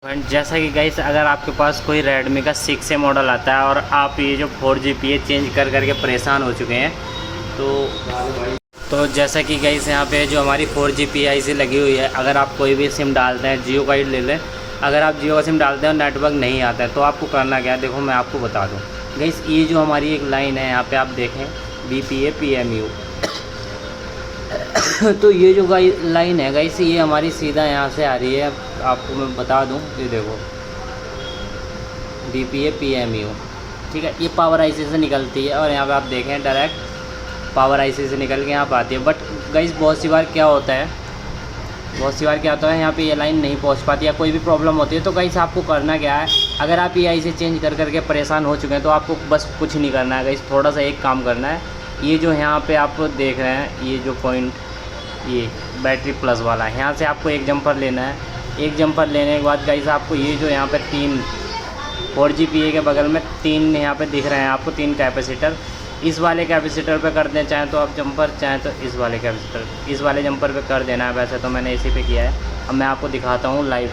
Friend जैसा कि guys अगर आपके पास कोई रेडमी का 6A मॉडल आता है और आप ये जो 4G चेंज कर करके परेशान हो चुके हैं तो जैसा कि गाइस यहाँ पे जो हमारी 4G IC लगी हुई है, अगर आप कोई भी सिम डालते हैं, जियो का ही ले लें, अगर आप जियो का सिम डालते हैं और नेटवर्क नहीं आता है तो आपको करना क्या है, देखो मैं आपको बता दूँ गाइस। ये जो हमारी एक लाइन है यहाँ पे आप देखें BPA PMU तो ये जो लाइन है गाइस ये हमारी सीधा यहाँ से आ रही है। आपको मैं बता दूं, ये देखो BPA PMU, ठीक है, ये पावर IC से निकलती है और यहाँ पे आप देखें डायरेक्ट पावर IC से निकल के यहाँ पर आती है। बट गाइस बहुत सी बार क्या होता है यहाँ पे ये लाइन नहीं पहुँच पाती या कोई भी प्रॉब्लम होती है। तो गाइस आपको करना क्या है, अगर आप ये IC चेंज कर करके परेशान हो चुके हैं तो आपको बस कुछ नहीं करना है गाइस, थोड़ा सा एक काम करना है। ये जो यहाँ पे आप देख रहे हैं ये जो पॉइंट, ये बैटरी प्लस वाला है, यहाँ से आपको एक जंपर लेना है। एक जंपर लेने के बाद गाइस आपको ये जो यहाँ पे 3 4G के बगल में 3 यहाँ पे दिख रहे हैं आपको 3 कैपेसिटर, इस वाले कैपेसिटर पे कर दें चाहें तो आप जंपर, चाहें तो इस वाले कैपेसिटर, इस वाले जंपर पे कर देना है। वैसे तो मैंने इसी पे किया है। अब मैं आपको दिखाता हूँ लाइव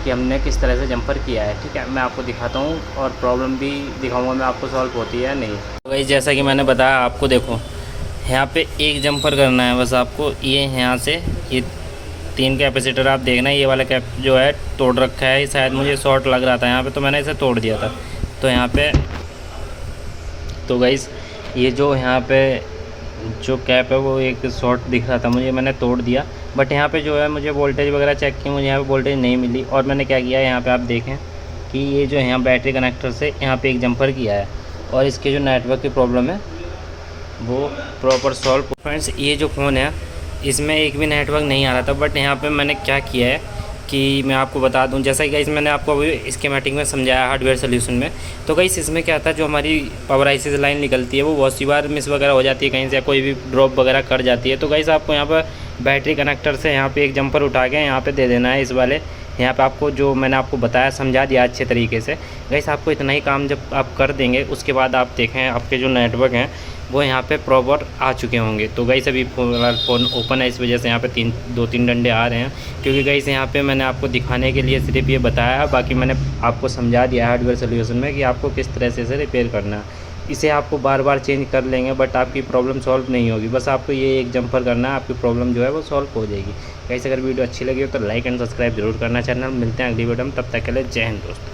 कि हमने किस तरह से जंपर किया है, ठीक है। मैं आपको दिखाता हूँ और प्रॉब्लम भी दिखाऊँगा मैं आपको सॉल्व होती है नहीं। तो गाइस जैसा कि मैंने बताया आपको, देखो यहाँ पे एक जंपर करना है बस आपको। ये यहाँ से ये 3 कैपेसिटर आप देखना, ये वाला कैप जो है तोड़ रखा है, शायद मुझे शॉर्ट लग रहा था यहाँ पे तो मैंने इसे तोड़ दिया था। तो यहाँ पे तो गाइस ये जो यहाँ पे जो कैप है वो एक शॉर्ट दिख रहा था मुझे, मैंने तोड़ दिया। बट यहाँ पे जो है मुझे वोल्टेज वगैरह चेक की, मुझे यहाँ पे वोल्टेज नहीं मिली और मैंने क्या किया यहाँ पे आप देखें कि ये जो यहाँ बैटरी कनेक्टर से यहाँ पे एक जंपर किया है और इसके जो नेटवर्क की प्रॉब्लम है वो प्रॉपर सॉल्व। फ्रेंड्स ये जो फ़ोन है इसमें एक भी नेटवर्क नहीं आ रहा था, बट यहाँ पे मैंने क्या किया है कि मैं आपको बता दूं, जैसा कि गाइस मैंने आपको अभी स्कीमेटिक में समझाया हार्डवेयर सोल्यूशन में। तो गाइस इसमें क्या था, जो हमारी पावर IC से लाइन निकलती है वो बहुत सी बार मिस वगैरह हो जाती है कहीं से, या कोई भी ड्रॉप वगैरह कर जाती है। तो गाइस आपको यहाँ पर बैटरी कनेक्टर से यहाँ पर एक जंपर उठा के यहाँ पर दे देना है इस वाले। यहाँ पे आपको जो मैंने आपको बताया समझा दिया अच्छे तरीके से। गाइस आपको इतना ही काम जब आप कर देंगे उसके बाद आप देखें आपके जो नेटवर्क हैं वो यहाँ पे प्रॉपर आ चुके होंगे। तो गाइस अभी फ़ोन ओपन है, इस वजह से यहाँ पे 2-3 डंडे आ रहे हैं, क्योंकि गाइस यहाँ पे मैंने आपको दिखाने के लिए सिर्फ ये बताया, बाकी मैंने आपको समझा दिया हार्डवेयर सोल्यूशन में कि आपको किस तरह से इसे रिपेयर करना है। इसे आपको बार बार चेंज कर लेंगे बट आपकी प्रॉब्लम सॉल्व नहीं होगी, बस आपको ये एक जंपर करना है, आपकी प्रॉब्लम जो है वो सॉल्व हो जाएगी। गाइस अगर वीडियो अच्छी लगी हो तो लाइक एंड सब्सक्राइब जरूर करना चैनल। मिलते हैं अगली वीडियो में, तब तक के लिए जय हिंद दोस्तों।